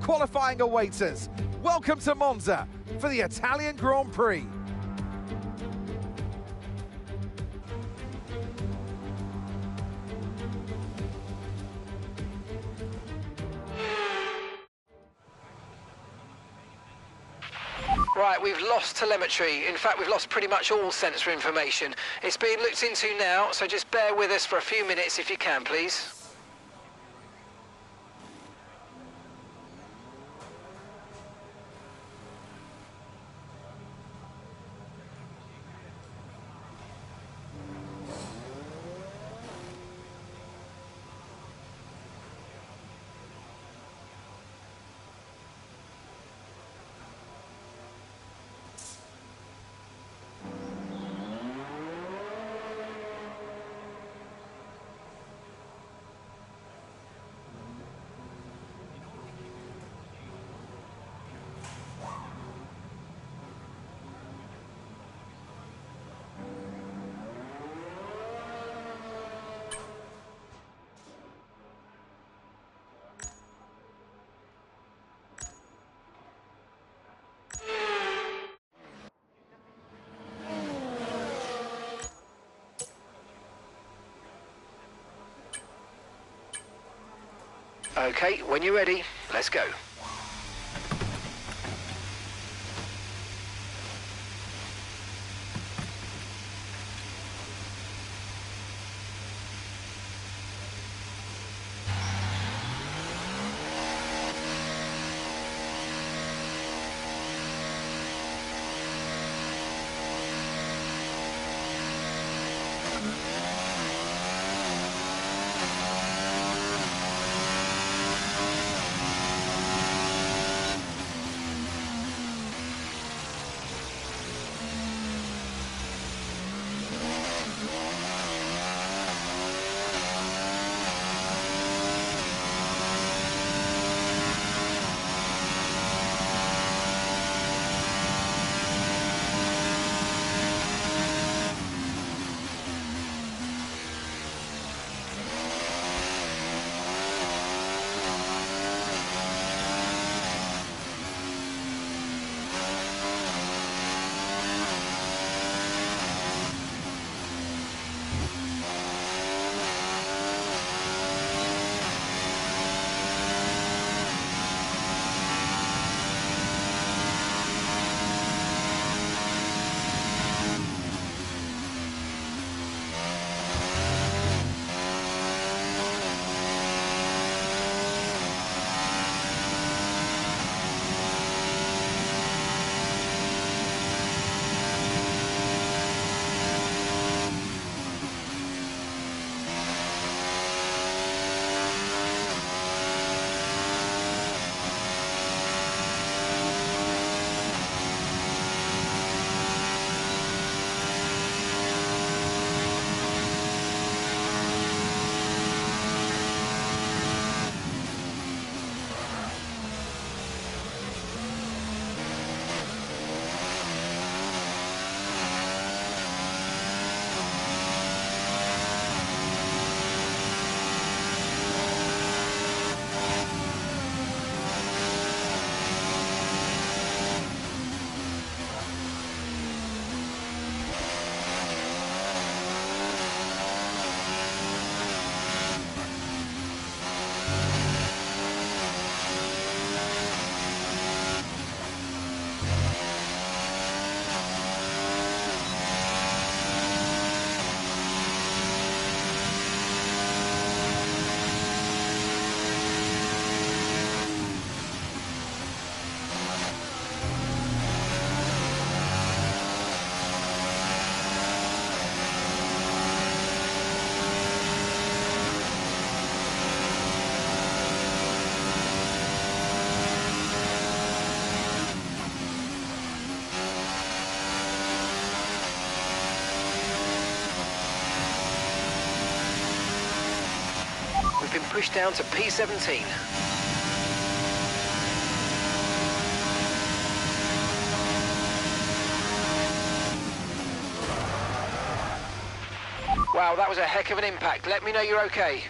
qualifying awaits us. Welcome to Monza for the Italian Grand Prix. Right, we've lost telemetry. In fact, we've lost pretty much all sensor information. It's being looked into now, so just bear with us for a few minutes if you can, please. Okay, when you're ready, let's go. We've been pushed down to P17. Wow, that was a heck of an impact. Let me know you're okay.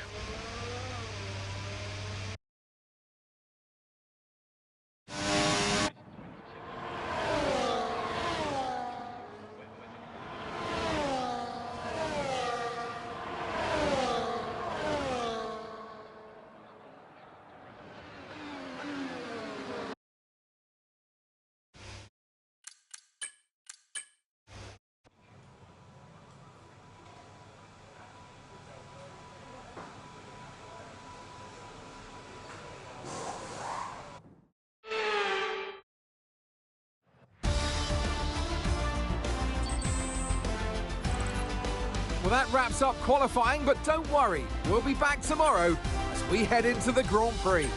that wraps up qualifying, but don't worry, we'll be back tomorrow as we head into the Grand Prix.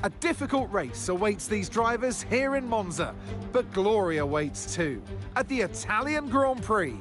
A difficult race awaits these drivers here in Monza, but glory awaits too at the Italian Grand Prix.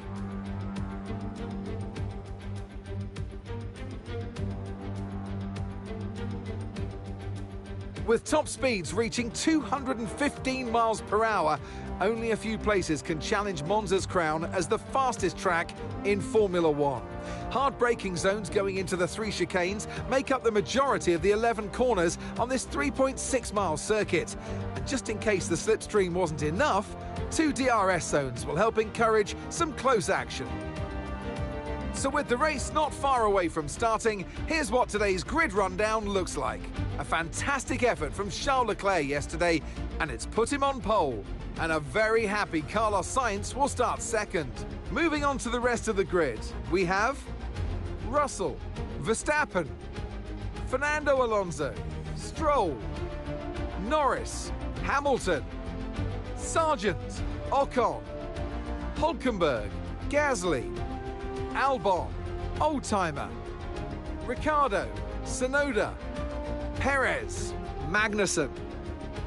With top speeds reaching 215 miles per hour, only a few places can challenge Monza's crown as the fastest track in Formula One. Hard braking zones going into the 3 chicanes make up the majority of the 11 corners on this 3.6-mile circuit. And just in case the slipstream wasn't enough, 2 DRS zones will help encourage some close action. So with the race not far away from starting, here's what today's grid rundown looks like. A fantastic effort from Charles Leclerc yesterday, and it's put him on pole. And a very happy Carlos Sainz will start second. Moving on to the rest of the grid, we have Russell, Verstappen, Fernando Alonso, Stroll, Norris, Hamilton, Sargent, Ocon, Hulkenberg, Gasly, Albon, Oldtimer, Ricciardo, Tsunoda, Perez, Magnussen,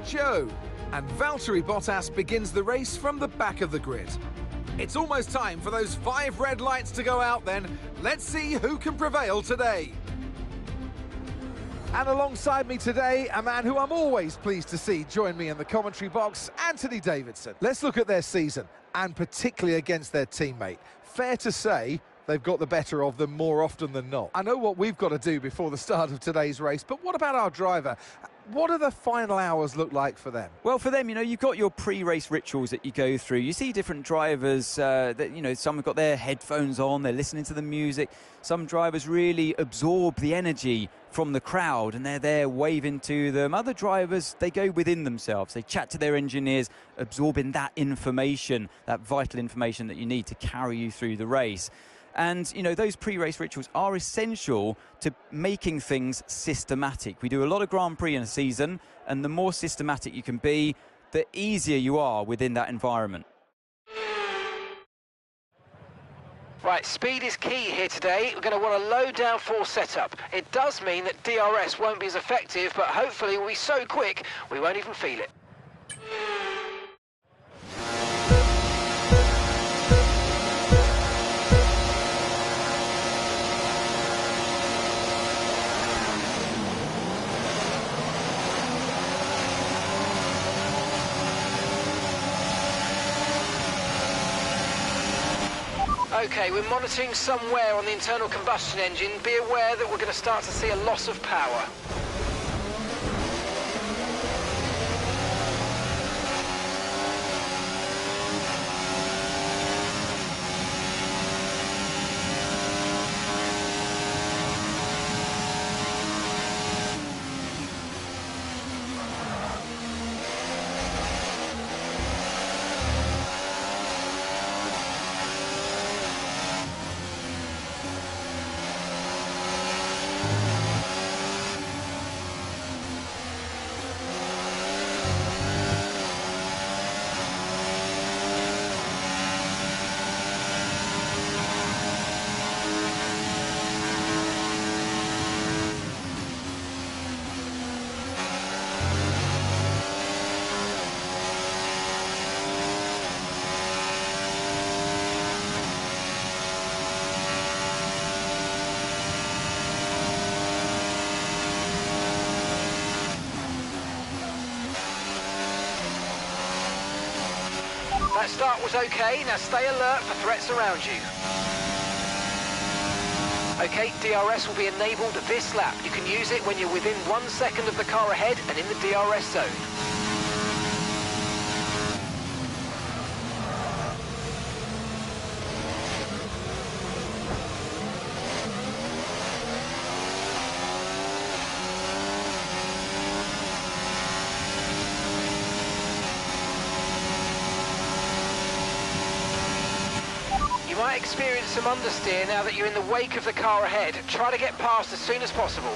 Joe, and Valtteri Bottas begins the race from the back of the grid. It's almost time for those 5 red lights to go out then. Let's see who can prevail today. And alongside me today, a man who I'm always pleased to see join me in the commentary box, Anthony Davidson. Let's look at their season, and particularly against their teammate. Fair to say, they've got the better of them more often than not. I know what we've got to do before the start of today's race, but what about our driver? What do the final hours look like for them? Well, for them, you know, you've got your pre-race rituals that you go through. You see different drivers that, you know, some have got their headphones on, they're listening to the music. Some drivers really absorb the energy from the crowd and they're there waving to them. Other drivers, they go within themselves. They chat to their engineers, absorbing that information, that vital information that you need to carry you through the race. And, you know, those pre-race rituals are essential to making things systematic. We do a lot of Grand Prix in a season, and the more systematic you can be, the easier you are within that environment. Right, speed is key here today. We're going to want a low downforce setup. It does mean that DRS won't be as effective, but hopefully we'll be so quick we won't even feel it. Okay, we're monitoring some wear on the internal combustion engine. Be aware that we're going to start to see a loss of power. That start was okay, now stay alert for threats around you. Okay, DRS will be enabled this lap. You can use it when you're within 1 second of the car ahead and in the DRS zone. You might experience some understeer now that you're in the wake of the car ahead. Try to get past as soon as possible.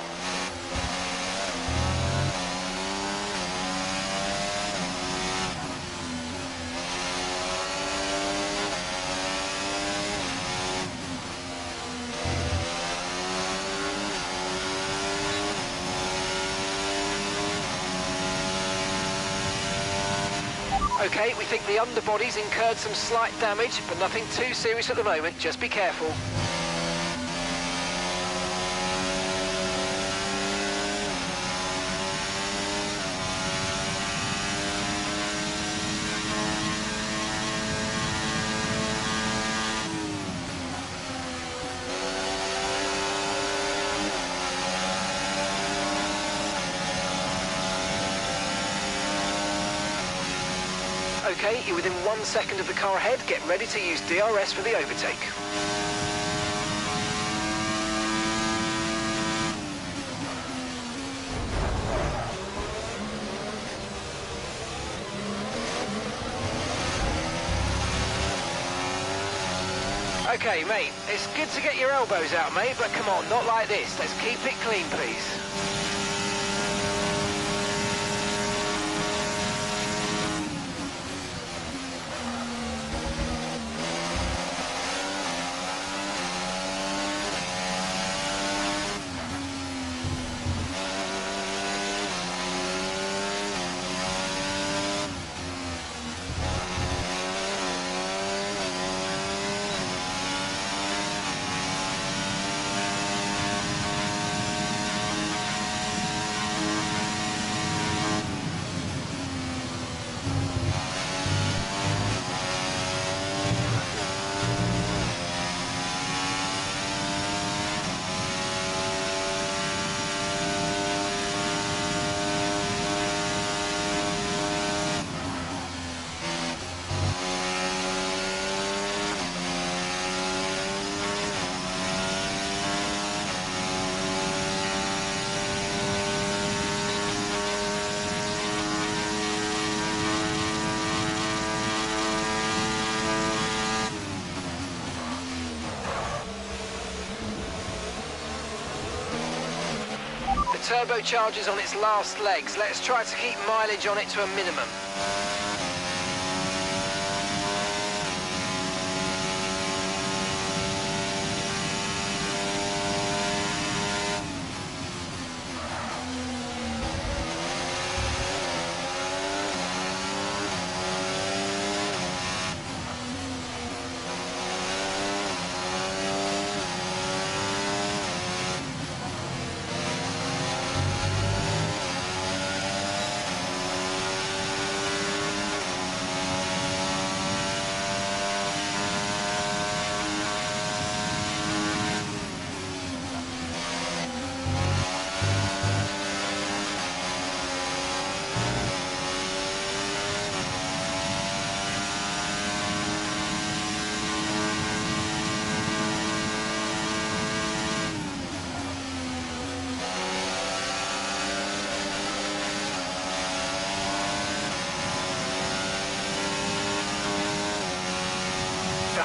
Okay, we think the underbody's incurred some slight damage, but nothing too serious at the moment. Just be careful. Okay, you're within 1 second of the car ahead. Get ready to use DRS for the overtake. Okay, mate, it's good to get your elbows out, mate, but come on, not like this. Let's keep it clean, please. Turbocharger's on its last legs. Let's try to keep mileage on it to a minimum.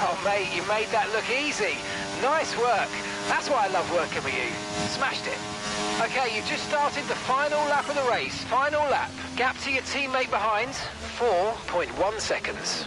Oh, mate, you made that look easy. Nice work. That's why I love working with you. Smashed it. Okay, you've just started the final lap of the race. Final lap. Gap to your teammate behind, 4.1 seconds.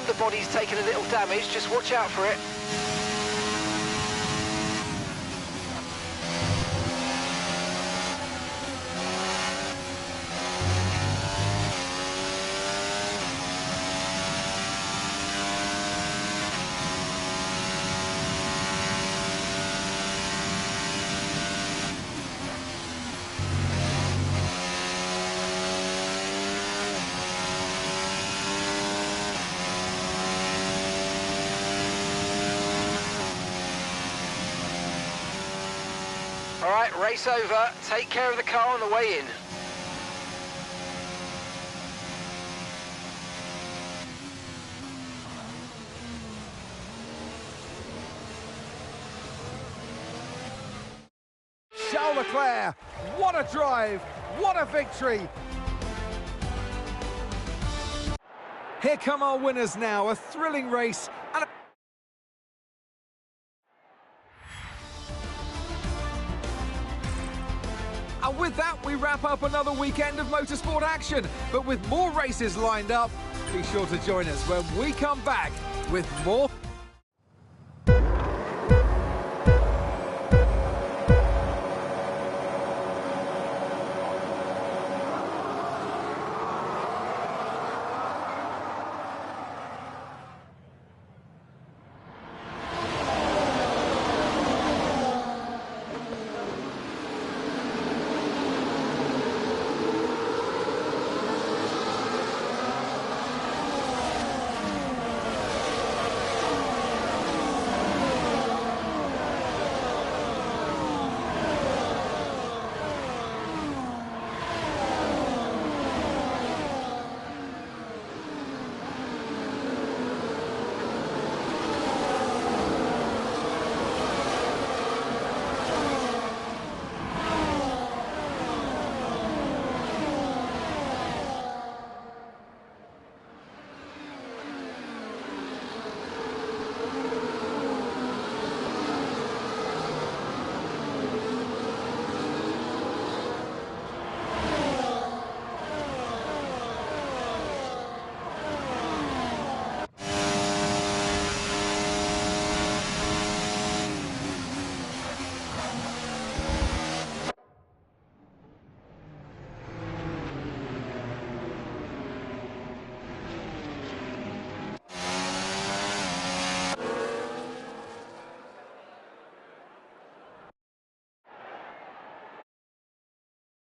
underbody's taken a little damage, just watch out for it. All right, race over. Take care of the car on the way in. Charles Leclerc, what a drive, what a victory. Here come our winners now, a thrilling race and a... And with that, we wrap up another weekend of motorsport action. But with more races lined up, be sure to join us when we come back with more